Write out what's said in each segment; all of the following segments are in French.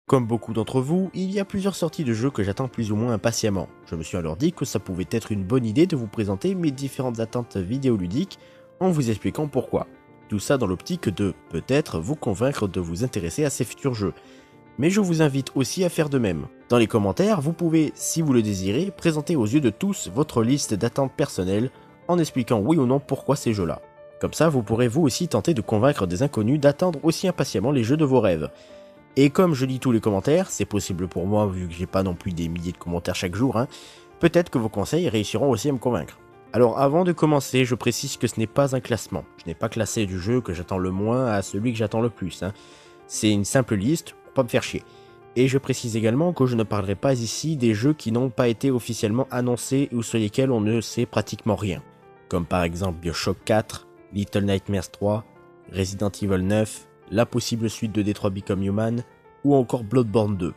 Comme beaucoup d'entre vous, il y a plusieurs sorties de jeux que j'attends plus ou moins impatiemment. Je me suis alors dit que ça pouvait être une bonne idée de vous présenter mes différentes attentes vidéoludiques en vous expliquant pourquoi. Tout ça dans l'optique de, peut-être, vous convaincre de vous intéresser à ces futurs jeux. Mais je vous invite aussi à faire de même. Dans les commentaires, vous pouvez, si vous le désirez, présenter aux yeux de tous votre liste d'attentes personnelles en expliquant oui ou non pourquoi ces jeux-là. Comme ça, vous pourrez vous aussi tenter de convaincre des inconnus d'attendre aussi impatiemment les jeux de vos rêves. Et comme je lis tous les commentaires, c'est possible pour moi vu que j'ai pas non plus des milliers de commentaires chaque jour, peut-être que vos conseils réussiront aussi à me convaincre. Alors avant de commencer, je précise que ce n'est pas un classement. Je n'ai pas classé du jeu que j'attends le moins à celui que j'attends le plus. C'est une simple liste pour pas me faire chier. Et je précise également que je ne parlerai pas ici des jeux qui n'ont pas été officiellement annoncés ou sur lesquels on ne sait pratiquement rien. Comme par exemple BioShock 4, Little Nightmares 3, Resident Evil 9, la possible suite de Detroit Become Human, ou encore Bloodborne 2.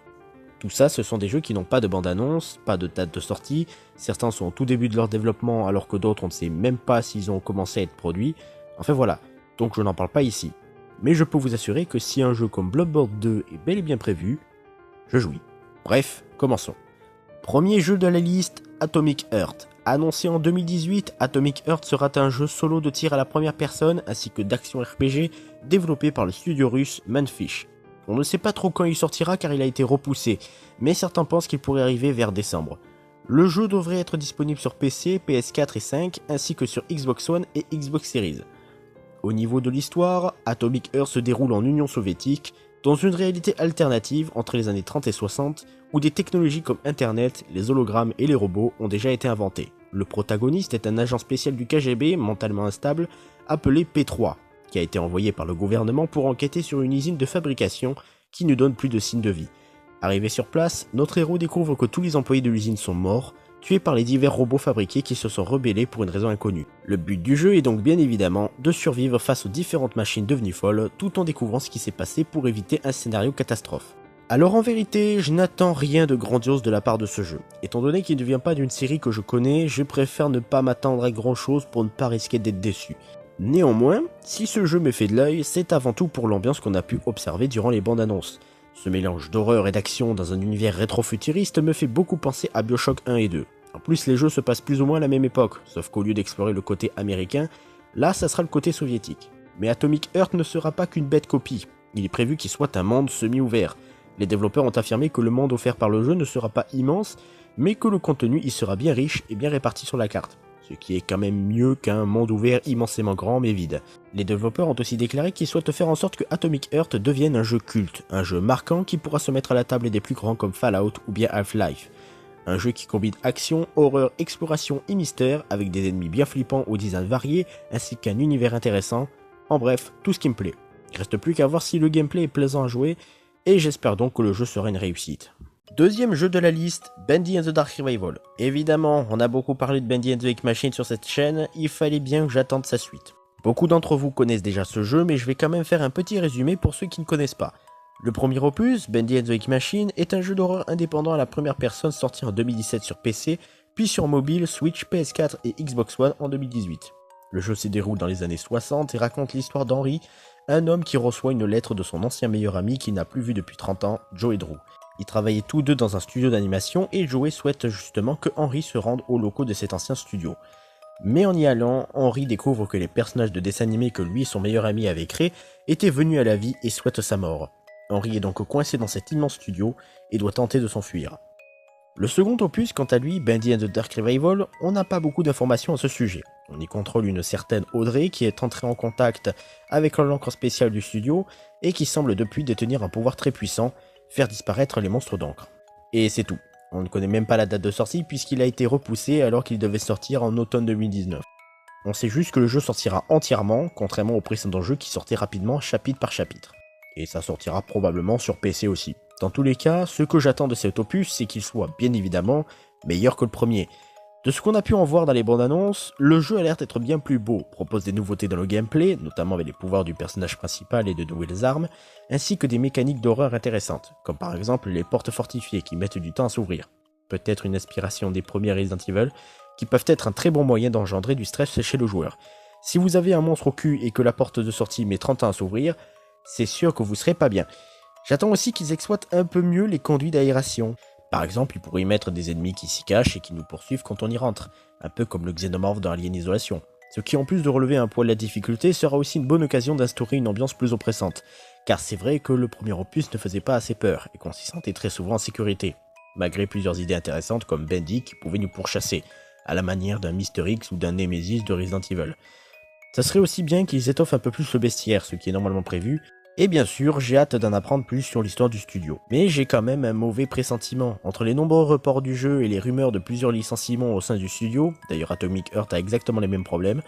Tout ça, ce sont des jeux qui n'ont pas de bande-annonce, pas de date de sortie, certains sont au tout début de leur développement alors que d'autres on ne sait même pas s'ils ont commencé à être produits, enfin voilà, donc je n'en parle pas ici. Mais je peux vous assurer que si un jeu comme Bloodborne 2 est bel et bien prévu, je jouis. Bref, commençons. Premier jeu de la liste, Atomic Heart. Annoncé en 2018, Atomic Heart sera un jeu solo de tir à la première personne ainsi que d'action RPG développé par le studio russe Manfish. On ne sait pas trop quand il sortira car il a été repoussé, mais certains pensent qu'il pourrait arriver vers décembre. Le jeu devrait être disponible sur PC, PS4 et 5 ainsi que sur Xbox One et Xbox Series. Au niveau de l'histoire, Atomic Heart se déroule en Union soviétique, dans une réalité alternative entre les années 30 et 60, où des technologies comme Internet, les hologrammes et les robots ont déjà été inventés. Le protagoniste est un agent spécial du KGB, mentalement instable, appelé P3, qui a été envoyé par le gouvernement pour enquêter sur une usine de fabrication qui ne donne plus de signes de vie. Arrivé sur place, notre héros découvre que tous les employés de l'usine sont morts, tués par les divers robots fabriqués qui se sont rebellés pour une raison inconnue. Le but du jeu est donc bien évidemment de survivre face aux différentes machines devenues folles tout en découvrant ce qui s'est passé pour éviter un scénario catastrophe. Alors en vérité, je n'attends rien de grandiose de la part de ce jeu. Étant donné qu'il ne vient pas d'une série que je connais, je préfère ne pas m'attendre à grand chose pour ne pas risquer d'être déçu. Néanmoins, si ce jeu me fait de l'œil, c'est avant tout pour l'ambiance qu'on a pu observer durant les bandes annonces. Ce mélange d'horreur et d'action dans un univers rétro-futuriste me fait beaucoup penser à BioShock 1 et 2. En plus, les jeux se passent plus ou moins à la même époque, sauf qu'au lieu d'explorer le côté américain, là ça sera le côté soviétique. Mais Atomic Heart ne sera pas qu'une bête copie, il est prévu qu'il soit un monde semi-ouvert. Les développeurs ont affirmé que le monde offert par le jeu ne sera pas immense, mais que le contenu y sera bien riche et bien réparti sur la carte. Ce qui est quand même mieux qu'un monde ouvert immensément grand mais vide. Les développeurs ont aussi déclaré qu'ils souhaitent faire en sorte que Atomic Heart devienne un jeu culte, un jeu marquant qui pourra se mettre à la table des plus grands comme Fallout ou bien Half-Life. Un jeu qui combine action, horreur, exploration et mystère avec des ennemis bien flippants au design varié ainsi qu'un univers intéressant. En bref, tout ce qui me plaît. Il reste plus qu'à voir si le gameplay est plaisant à jouer et j'espère donc que le jeu sera une réussite. Deuxième jeu de la liste, Bendy and the Dark Revival. Évidemment, on a beaucoup parlé de Bendy and the Ink Machine sur cette chaîne, il fallait bien que j'attende sa suite. Beaucoup d'entre vous connaissent déjà ce jeu, mais je vais quand même faire un petit résumé pour ceux qui ne connaissent pas. Le premier opus, Bendy and the Ink Machine, est un jeu d'horreur indépendant à la première personne sorti en 2017 sur PC, puis sur mobile, Switch, PS4 et Xbox One en 2018. Le jeu se déroule dans les années 60 et raconte l'histoire d'Henry, un homme qui reçoit une lettre de son ancien meilleur ami qu'il n'a plus vu depuis 30 ans, Joe et Drew. Ils travaillaient tous deux dans un studio d'animation et Joey souhaite justement que Henry se rende aux locaux de cet ancien studio. Mais en y allant, Henry découvre que les personnages de dessin animé que lui et son meilleur ami avaient créés étaient venus à la vie et souhaitent sa mort. Henry est donc coincé dans cet immense studio et doit tenter de s'enfuir. Le second opus, quant à lui, Bendy and the Dark Revival, on n'a pas beaucoup d'informations à ce sujet. On y contrôle une certaine Audrey qui est entrée en contact avec l'encre spéciale du studio et qui semble depuis détenir un pouvoir très puissant, faire disparaître les monstres d'encre. Et c'est tout. On ne connaît même pas la date de sortie puisqu'il a été repoussé alors qu'il devait sortir en automne 2019. On sait juste que le jeu sortira entièrement, contrairement au précédent jeu qui sortait rapidement chapitre par chapitre. Et ça sortira probablement sur PC aussi. Dans tous les cas, ce que j'attends de cet opus, c'est qu'il soit bien évidemment meilleur que le premier. De ce qu'on a pu en voir dans les bandes annonces, le jeu a l'air d'être bien plus beau, propose des nouveautés dans le gameplay, notamment avec les pouvoirs du personnage principal et de nouvelles armes, ainsi que des mécaniques d'horreur intéressantes, comme par exemple les portes fortifiées qui mettent du temps à s'ouvrir. Peut-être une inspiration des premiers Resident Evil, qui peuvent être un très bon moyen d'engendrer du stress chez le joueur. Si vous avez un monstre au cul et que la porte de sortie met 30 ans à s'ouvrir, c'est sûr que vous serez pas bien. J'attends aussi qu'ils exploitent un peu mieux les conduits d'aération. Par exemple, ils pourraient y mettre des ennemis qui s'y cachent et qui nous poursuivent quand on y rentre, un peu comme le Xenomorph dans Alien Isolation. Ce qui, en plus de relever un poil la difficulté, sera aussi une bonne occasion d'instaurer une ambiance plus oppressante. Car c'est vrai que le premier opus ne faisait pas assez peur et qu'on s'y sentait très souvent en sécurité, malgré plusieurs idées intéressantes comme Bendy qui pouvait nous pourchasser, à la manière d'un Mr. X ou d'un Nemesis de Resident Evil. Ça serait aussi bien qu'ils étoffent un peu plus le bestiaire, ce qui est normalement prévu, et bien sûr, j'ai hâte d'en apprendre plus sur l'histoire du studio. Mais j'ai quand même un mauvais pressentiment. Entre les nombreux reports du jeu et les rumeurs de plusieurs licenciements au sein du studio, d'ailleurs Atomic Heart a exactement les mêmes problèmes,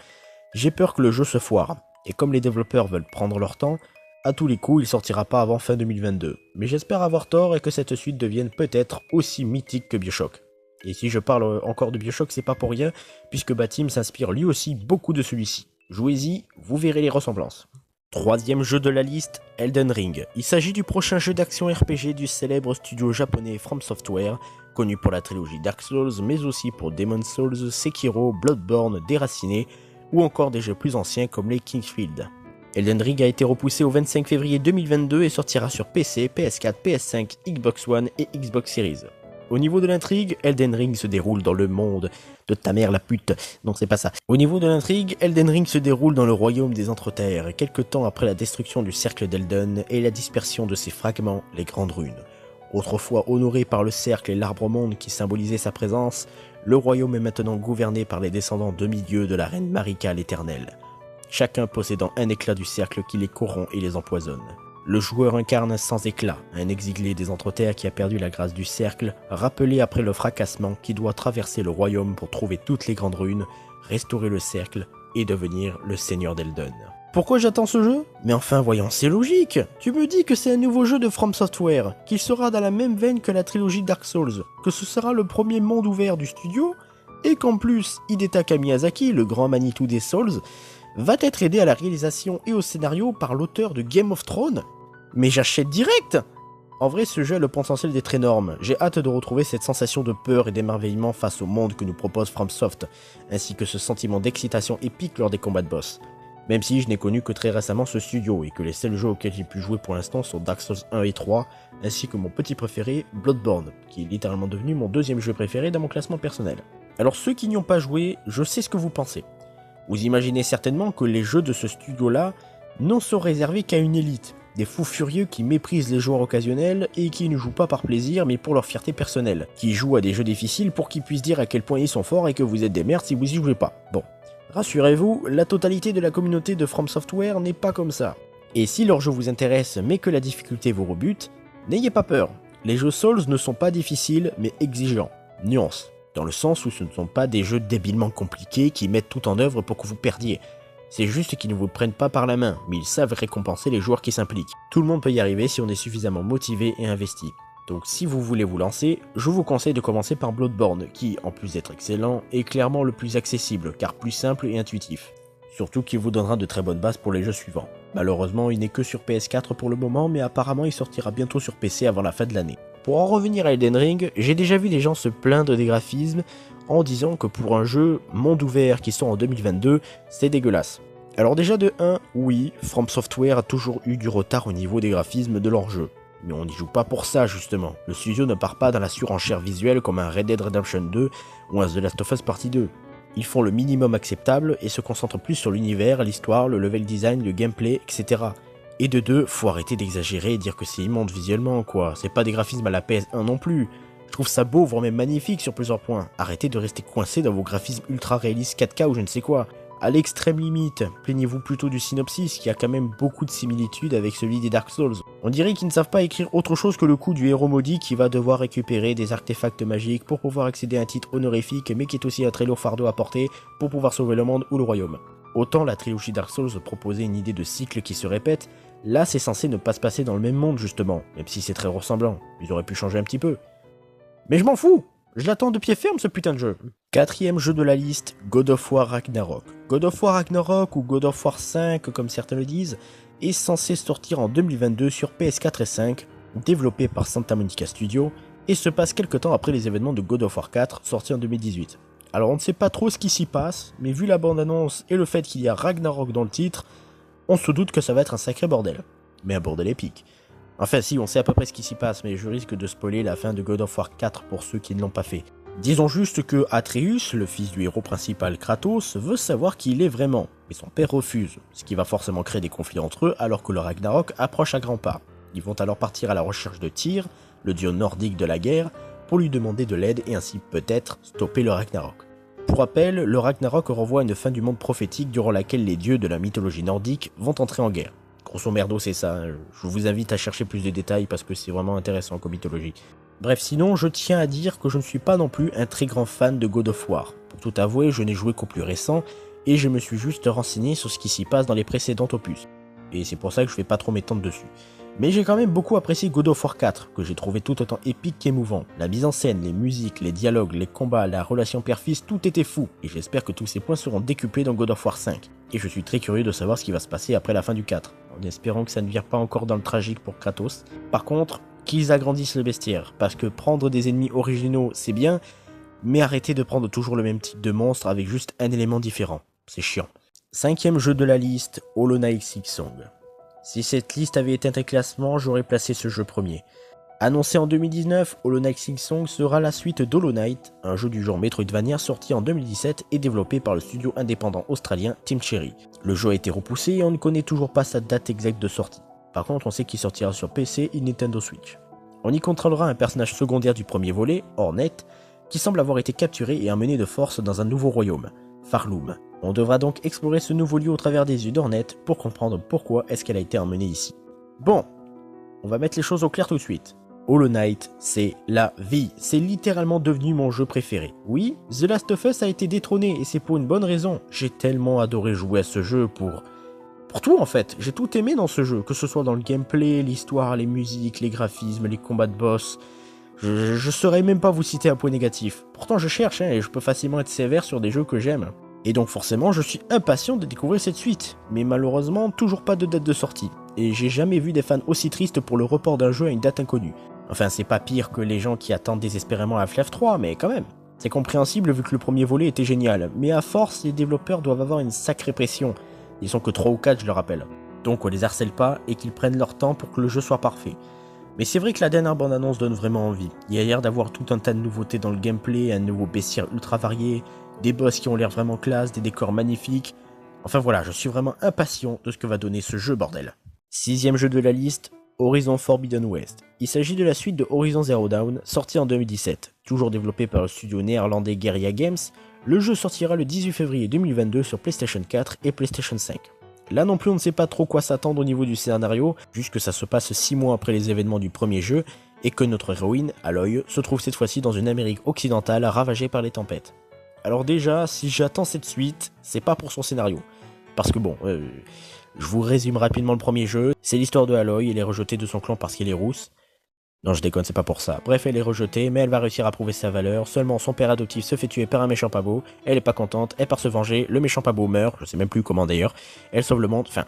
j'ai peur que le jeu se foire. Et comme les développeurs veulent prendre leur temps, à tous les coups il sortira pas avant fin 2022. Mais j'espère avoir tort et que cette suite devienne peut-être aussi mythique que Bioshock. Et si je parle encore de Bioshock, c'est pas pour rien, puisque Batim s'inspire lui aussi beaucoup de celui-ci. Jouez-y, vous verrez les ressemblances. Troisième jeu de la liste, Elden Ring. Il s'agit du prochain jeu d'action RPG du célèbre studio japonais From Software, connu pour la trilogie Dark Souls, mais aussi pour Demon's Souls, Sekiro, Bloodborne, Déraciné, ou encore des jeux plus anciens comme les Kingsfield. Elden Ring a été repoussé au 25 février 2022 et sortira sur PC, PS4, PS5, Xbox One et Xbox Series. Au niveau de l'intrigue, Elden Ring se déroule dans le monde de ta mère la pute. Non, c'est pas ça. Au niveau de l'intrigue, Elden Ring se déroule dans le royaume des Entreterres, quelque temps après la destruction du cercle d'Elden et la dispersion de ses fragments, les Grandes Runes. Autrefois honoré par le cercle et l'arbre monde qui symbolisaient sa présence, le royaume est maintenant gouverné par les descendants demi-dieux de la reine Marika l'Éternelle, chacun possédant un éclat du cercle qui les corrompt et les empoisonne. Le joueur incarne Sans Éclat, un exilé des Entreterres qui a perdu la grâce du cercle, rappelé après le fracassement qui doit traverser le royaume pour trouver toutes les grandes runes, restaurer le cercle et devenir le seigneur d'Elden. Pourquoi j'attends ce jeu? Mais enfin voyons, c'est logique. Tu me dis que c'est un nouveau jeu de From Software, qu'il sera dans la même veine que la trilogie Dark Souls, que ce sera le premier monde ouvert du studio, et qu'en plus, Hidetaka Miyazaki, le grand Manitou des Souls, va être aidé à la réalisation et au scénario par l'auteur de Game of Thrones. Mais j'achète direct! En vrai, ce jeu a le potentiel d'être énorme. J'ai hâte de retrouver cette sensation de peur et d'émerveillement face au monde que nous propose FromSoft, ainsi que ce sentiment d'excitation épique lors des combats de boss. Même si je n'ai connu que très récemment ce studio et que les seuls jeux auxquels j'ai pu jouer pour l'instant sont Dark Souls 1 et 3, ainsi que mon petit préféré, Bloodborne, qui est littéralement devenu mon deuxième jeu préféré dans mon classement personnel. Alors ceux qui n'y ont pas joué, je sais ce que vous pensez. Vous imaginez certainement que les jeux de ce studio-là n'en sont réservés qu'à une élite, des fous furieux qui méprisent les joueurs occasionnels et qui ne jouent pas par plaisir mais pour leur fierté personnelle, qui jouent à des jeux difficiles pour qu'ils puissent dire à quel point ils sont forts et que vous êtes des merdes si vous y jouez pas. Bon, rassurez-vous, la totalité de la communauté de From Software n'est pas comme ça. Et si leur jeu vous intéresse mais que la difficulté vous rebute, n'ayez pas peur, les jeux Souls ne sont pas difficiles mais exigeants. Nuance. Dans le sens où ce ne sont pas des jeux débilement compliqués qui mettent tout en œuvre pour que vous perdiez. C'est juste qu'ils ne vous prennent pas par la main, mais ils savent récompenser les joueurs qui s'impliquent. Tout le monde peut y arriver si on est suffisamment motivé et investi. Donc si vous voulez vous lancer, je vous conseille de commencer par Bloodborne, qui, en plus d'être excellent, est clairement le plus accessible, car plus simple et intuitif. Surtout qu'il vous donnera de très bonnes bases pour les jeux suivants. Malheureusement, il n'est que sur PS4 pour le moment, mais apparemment il sortira bientôt sur PC avant la fin de l'année. Pour en revenir à Elden Ring, j'ai déjà vu des gens se plaindre des graphismes en disant que pour un jeu monde ouvert qui sort en 2022, c'est dégueulasse. Alors déjà de 1, oui, From Software a toujours eu du retard au niveau des graphismes de leur jeu. Mais on n'y joue pas pour ça justement. Le studio ne part pas dans la surenchère visuelle comme un Red Dead Redemption 2 ou un The Last of Us Partie 2. Ils font le minimum acceptable et se concentrent plus sur l'univers, l'histoire, le level design, le gameplay, etc. Et de 2, faut arrêter d'exagérer et dire que c'est immonde visuellement quoi, c'est pas des graphismes à la PS1 non plus. Je trouve ça beau, voire même magnifique sur plusieurs points. Arrêtez de rester coincé dans vos graphismes ultra réalistes 4K ou je ne sais quoi. À l'extrême limite, plaignez-vous plutôt du synopsis qui a quand même beaucoup de similitudes avec celui des Dark Souls. On dirait qu'ils ne savent pas écrire autre chose que le coup du héros maudit qui va devoir récupérer des artefacts magiques pour pouvoir accéder à un titre honorifique mais qui est aussi un très lourd fardeau à porter pour pouvoir sauver le monde ou le royaume. Autant la trilogie Dark Souls proposait une idée de cycle qui se répète, là c'est censé ne pas se passer dans le même monde justement, même si c'est très ressemblant, ils auraient pu changer un petit peu. Mais je m'en fous! Je l'attends de pied ferme ce putain de jeu. Quatrième jeu de la liste, God of War Ragnarok. God of War Ragnarok ou God of War 5 comme certains le disent, est censé sortir en 2022 sur PS4 et 5, développé par Santa Monica Studio, et se passe quelques temps après les événements de God of War 4 sorti en 2018. Alors on ne sait pas trop ce qui s'y passe, mais vu la bande-annonce et le fait qu'il y a Ragnarok dans le titre, on se doute que ça va être un sacré bordel. Mais un bordel épique. Enfin si, on sait à peu près ce qui s'y passe, mais je risque de spoiler la fin de God of War 4 pour ceux qui ne l'ont pas fait. Disons juste que Atreus, le fils du héros principal Kratos, veut savoir qui il est vraiment, mais son père refuse, ce qui va forcément créer des conflits entre eux alors que le Ragnarok approche à grands pas. Ils vont alors partir à la recherche de Tyr, le dieu nordique de la guerre, pour lui demander de l'aide et ainsi peut-être stopper le Ragnarok. Pour rappel, le Ragnarok renvoie à une fin du monde prophétique durant laquelle les dieux de la mythologie nordique vont entrer en guerre. Grosso merdo c'est ça, je vous invite à chercher plus de détails parce que c'est vraiment intéressant comme mythologie. Bref, sinon je tiens à dire que je ne suis pas non plus un très grand fan de God of War. Pour tout avouer, je n'ai joué qu'au plus récent, et je me suis juste renseigné sur ce qui s'y passe dans les précédents opus. Et c'est pour ça que je vais pas trop m'étendre dessus. Mais j'ai quand même beaucoup apprécié God of War 4, que j'ai trouvé tout autant épique qu'émouvant. La mise en scène, les musiques, les dialogues, les combats, la relation père-fils, tout était fou. Et j'espère que tous ces points seront décuplés dans God of War 5. Et je suis très curieux de savoir ce qui va se passer après la fin du 4, en espérant que ça ne vire pas encore dans le tragique pour Kratos. Par contre, qu'ils agrandissent le bestiaire, parce que prendre des ennemis originaux c'est bien, mais arrêtez de prendre toujours le même type de monstre avec juste un élément différent. C'est chiant. 5ème jeu de la liste, Hollow Knight Silksong. Si cette liste avait été un classement, j'aurais placé ce jeu premier. Annoncé en 2019, Hollow Knight Silksong sera la suite d'Hollow Knight, un jeu du genre Metroidvania sorti en 2017 et développé par le studio indépendant australien Team Cherry. Le jeu a été repoussé et on ne connaît toujours pas sa date exacte de sortie. Par contre, on sait qu'il sortira sur PC et Nintendo Switch. On y contrôlera un personnage secondaire du premier volet, Hornet, qui semble avoir été capturé et emmené de force dans un nouveau royaume, Farloom. On devra donc explorer ce nouveau lieu au travers des yeux d'Hornet pour comprendre pourquoi est-ce qu'elle a été emmenée ici. Bon, on va mettre les choses au clair tout de suite. Hollow Knight, c'est la vie. C'est littéralement devenu mon jeu préféré. Oui, The Last of Us a été détrôné et c'est pour une bonne raison. J'ai tellement adoré jouer à ce jeu pour tout en fait. J'ai tout aimé dans ce jeu, que ce soit dans le gameplay, l'histoire, les musiques, les graphismes, les combats de boss. Je saurais même pas vous citer un point négatif. Pourtant je cherche et je peux facilement être sévère sur des jeux que j'aime. Et donc forcément je suis impatient de découvrir cette suite, mais malheureusement toujours pas de date de sortie. Et j'ai jamais vu des fans aussi tristes pour le report d'un jeu à une date inconnue. Enfin c'est pas pire que les gens qui attendent désespérément Half-Life 3, mais quand même. C'est compréhensible vu que le premier volet était génial, mais à force les développeurs doivent avoir une sacrée pression. Ils sont que 3 ou 4 je le rappelle. Donc on les harcèle pas et qu'ils prennent leur temps pour que le jeu soit parfait. Mais c'est vrai que la dernière bande-annonce donne vraiment envie. Il y a l'air d'avoir tout un tas de nouveautés dans le gameplay, un nouveau bestiaire ultra varié, des boss qui ont l'air vraiment classe, des décors magnifiques. Enfin voilà, je suis vraiment impatient de ce que va donner ce jeu bordel. 6ème jeu de la liste, Horizon Forbidden West. Il s'agit de la suite de Horizon Zero Dawn, sorti en 2017. Toujours développé par le studio néerlandais Guerrilla Games, le jeu sortira le 18 février 2022 sur PlayStation 4 et PlayStation 5. Là non plus on ne sait pas trop quoi s'attendre au niveau du scénario, juste que ça se passe 6 mois après les événements du premier jeu, et que notre héroïne, Aloy, se trouve cette fois-ci dans une Amérique occidentale ravagée par les tempêtes. Alors déjà, si j'attends cette suite, c'est pas pour son scénario. Parce que bon, je vous résume rapidement le premier jeu, c'est l'histoire de Aloy, elle est rejetée de son clan parce qu'elle est rousse. Non je déconne, c'est pas pour ça. Bref, elle est rejetée, mais elle va réussir à prouver sa valeur, seulement son père adoptif se fait tuer par un méchant pas beau, elle est pas contente, elle part se venger, le méchant pas beau meurt, je sais même plus comment d'ailleurs, elle sauve le monde, enfin...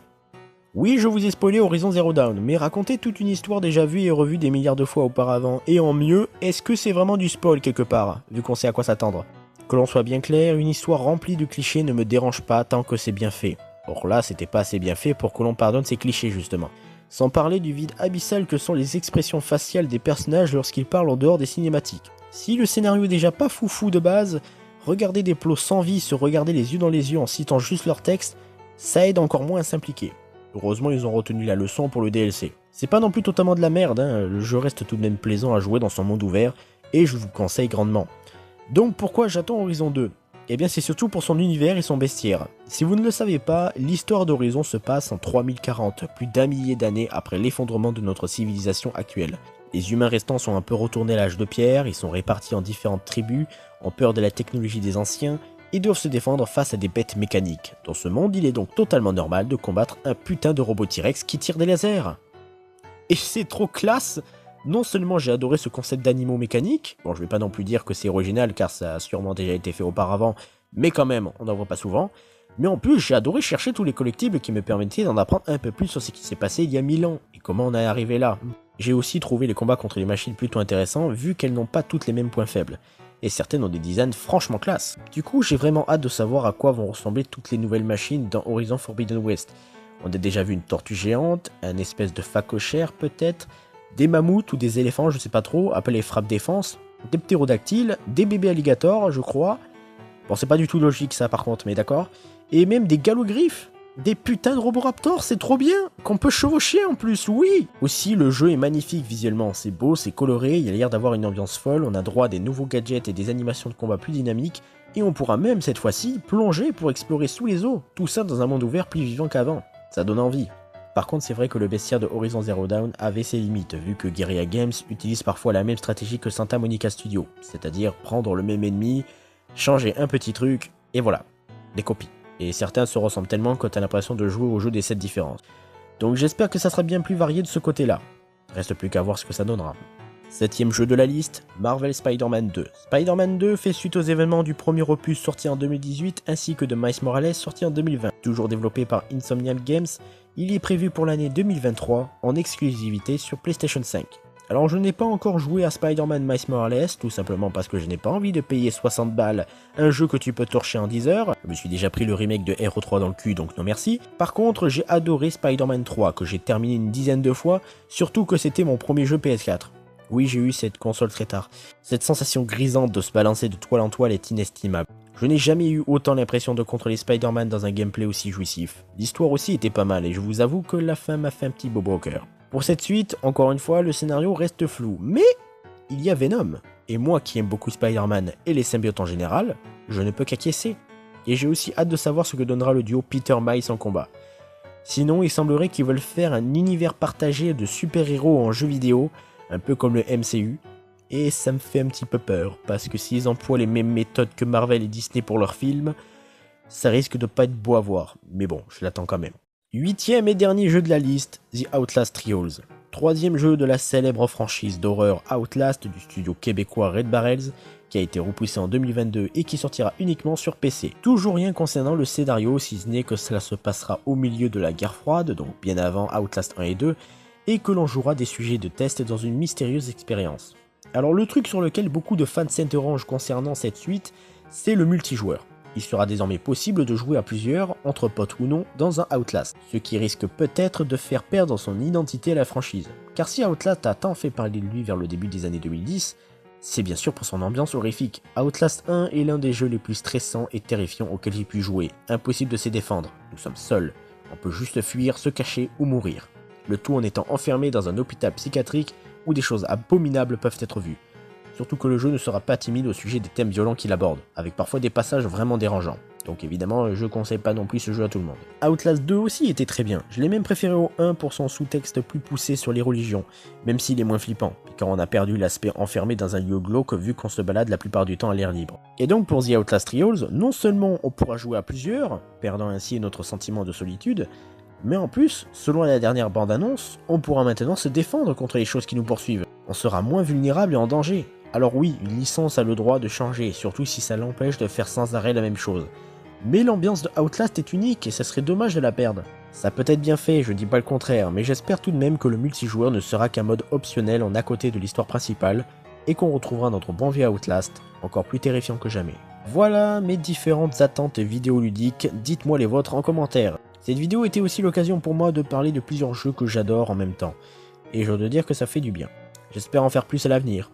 Oui, je vous ai spoilé Horizon Zero Dawn, mais raconter toute une histoire déjà vue et revue des milliards de fois auparavant, et en mieux, est-ce que c'est vraiment du spoil quelque part, vu qu'on sait à quoi s'attendre? Que l'on soit bien clair, une histoire remplie de clichés ne me dérange pas tant que c'est bien fait. Or là, c'était pas assez bien fait pour que l'on pardonne ces clichés justement. Sans parler du vide abyssal que sont les expressions faciales des personnages lorsqu'ils parlent en dehors des cinématiques. Si le scénario est déjà pas foufou de base, regarder des plots sans vie se regarder les yeux dans les yeux en citant juste leur texte, ça aide encore moins à s'impliquer. Heureusement ils ont retenu la leçon pour le DLC. C'est pas non plus totalement de la merde, le jeu reste tout de même plaisant à jouer dans son monde ouvert, et je vous conseille grandement. Donc pourquoi j'attends Horizon 2 ? Eh bien c'est surtout pour son univers et son bestiaire. Si vous ne le savez pas, l'histoire d'Horizon se passe en 3040, plus d'un millier d'années après l'effondrement de notre civilisation actuelle. Les humains restants sont un peu retournés à l'âge de pierre, ils sont répartis en différentes tribus, ont peur de la technologie des anciens, et doivent se défendre face à des bêtes mécaniques. Dans ce monde, il est donc totalement normal de combattre un putain de robot T-Rex qui tire des lasers. Et c'est trop classe! Non seulement j'ai adoré ce concept d'animaux mécaniques, bon je vais pas non plus dire que c'est original car ça a sûrement déjà été fait auparavant, mais quand même, on n'en voit pas souvent, mais en plus j'ai adoré chercher tous les collectibles qui me permettaient d'en apprendre un peu plus sur ce qui s'est passé il y a 1000 ans, et comment on est arrivé là. J'ai aussi trouvé les combats contre les machines plutôt intéressants, vu qu'elles n'ont pas toutes les mêmes points faibles, et certaines ont des designs franchement classe. Du coup j'ai vraiment hâte de savoir à quoi vont ressembler toutes les nouvelles machines dans Horizon Forbidden West. On a déjà vu une tortue géante, un espèce de phacochère peut-être, des mammouths ou des éléphants, je sais pas trop, appelés frappe-défense, des ptérodactyles, des bébés alligators, je crois. Bon, c'est pas du tout logique ça par contre, mais d'accord. Et même des galogriffes. Des putains de roboraptors, c'est trop bien. Qu'on peut chevaucher en plus, oui. Aussi, le jeu est magnifique visuellement. C'est beau, c'est coloré, il y a l'air d'avoir une ambiance folle. On a droit à des nouveaux gadgets et des animations de combat plus dynamiques. Et on pourra même, cette fois-ci, plonger pour explorer sous les eaux. Tout ça dans un monde ouvert plus vivant qu'avant. Ça donne envie. Par contre, c'est vrai que le bestiaire de Horizon Zero Dawn avait ses limites, vu que Guerrilla Games utilise parfois la même stratégie que Santa Monica Studio. C'est-à-dire prendre le même ennemi, changer un petit truc, et voilà. Des copies. Et certains se ressemblent tellement que t'as l'impression de jouer au jeu des 7 différences. Donc j'espère que ça sera bien plus varié de ce côté-là. Reste plus qu'à voir ce que ça donnera. 7ème jeu de la liste, Marvel Spider-Man 2. Spider-Man 2 fait suite aux événements du premier opus sorti en 2018 ainsi que de Miles Morales sorti en 2020. Toujours développé par Insomniac Games, il est prévu pour l'année 2023 en exclusivité sur PlayStation 5. Alors je n'ai pas encore joué à Spider-Man Miles Morales, tout simplement parce que je n'ai pas envie de payer 60 balles un jeu que tu peux torcher en 10 heures. Je me suis déjà pris le remake de RE3 dans le cul, donc non merci. Par contre, j'ai adoré Spider-Man 3, que j'ai terminé une dizaine de fois, surtout que c'était mon premier jeu PS4. Oui, j'ai eu cette console très tard. Cette sensation grisante de se balancer de toile en toile est inestimable. Je n'ai jamais eu autant l'impression de contrôler Spider-Man dans un gameplay aussi jouissif. L'histoire aussi était pas mal et je vous avoue que la fin m'a fait un petit bobo au cœur. Pour cette suite, encore une fois, le scénario reste flou, mais il y a Venom. Et moi qui aime beaucoup Spider-Man et les symbiotes en général, je ne peux qu'acquiescer. Et j'ai aussi hâte de savoir ce que donnera le duo Peter-Miles en combat. Sinon, il semblerait qu'ils veulent faire un univers partagé de super-héros en jeu vidéo, un peu comme le MCU, et ça me fait un petit peu peur, parce que s'ils emploient les mêmes méthodes que Marvel et Disney pour leurs films, ça risque de pas être beau à voir, mais bon, je l'attends quand même. 8ème et dernier jeu de la liste, The Outlast Trials. 3ème jeu de la célèbre franchise d'horreur Outlast du studio québécois Red Barrels, qui a été repoussé en 2022 et qui sortira uniquement sur PC. Toujours rien concernant le scénario, si ce n'est que cela se passera au milieu de la guerre froide, donc bien avant Outlast 1 et 2, et que l'on jouera des sujets de test dans une mystérieuse expérience. Alors le truc sur lequel beaucoup de fans s'interrogent concernant cette suite, c'est le multijoueur. Il sera désormais possible de jouer à plusieurs, entre potes ou non, dans un Outlast, ce qui risque peut-être de faire perdre son identité à la franchise. Car si Outlast a tant fait parler de lui vers le début des années 2010, c'est bien sûr pour son ambiance horrifique. Outlast 1 est l'un des jeux les plus stressants et terrifiants auxquels j'ai pu jouer, impossible de s'y défendre, nous sommes seuls, on peut juste fuir, se cacher ou mourir. Le tout en étant enfermé dans un hôpital psychiatrique où des choses abominables peuvent être vues. Surtout que le jeu ne sera pas timide au sujet des thèmes violents qu'il aborde, avec parfois des passages vraiment dérangeants. Donc évidemment, je conseille pas non plus ce jeu à tout le monde. Outlast 2 aussi était très bien, je l'ai même préféré au 1 pour son sous-texte plus poussé sur les religions, même s'il est moins flippant, car on a perdu l'aspect enfermé dans un lieu glauque vu qu'on se balade la plupart du temps à l'air libre. Et donc pour The Outlast Trials, non seulement on pourra jouer à plusieurs, perdant ainsi notre sentiment de solitude, mais en plus, selon la dernière bande-annonce, on pourra maintenant se défendre contre les choses qui nous poursuivent. On sera moins vulnérable et en danger. Alors oui, une licence a le droit de changer, surtout si ça l'empêche de faire sans arrêt la même chose. Mais l'ambiance de Outlast est unique et ça serait dommage de la perdre. Ça peut être bien fait, je dis pas le contraire, mais j'espère tout de même que le multijoueur ne sera qu'un mode optionnel en à côté de l'histoire principale, et qu'on retrouvera notre bon vieux Outlast, encore plus terrifiant que jamais. Voilà mes différentes attentes vidéoludiques, dites-moi les vôtres en commentaire. Cette vidéo était aussi l'occasion pour moi de parler de plusieurs jeux que j'adore en même temps, et je dois dire que ça fait du bien. J'espère en faire plus à l'avenir,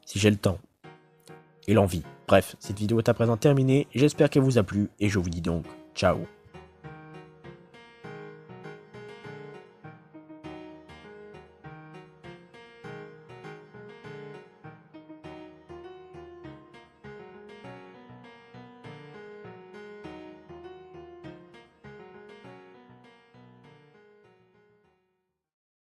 si j'ai le temps, et l'envie. Bref, cette vidéo est à présent terminée, j'espère qu'elle vous a plu, et je vous dis donc ciao.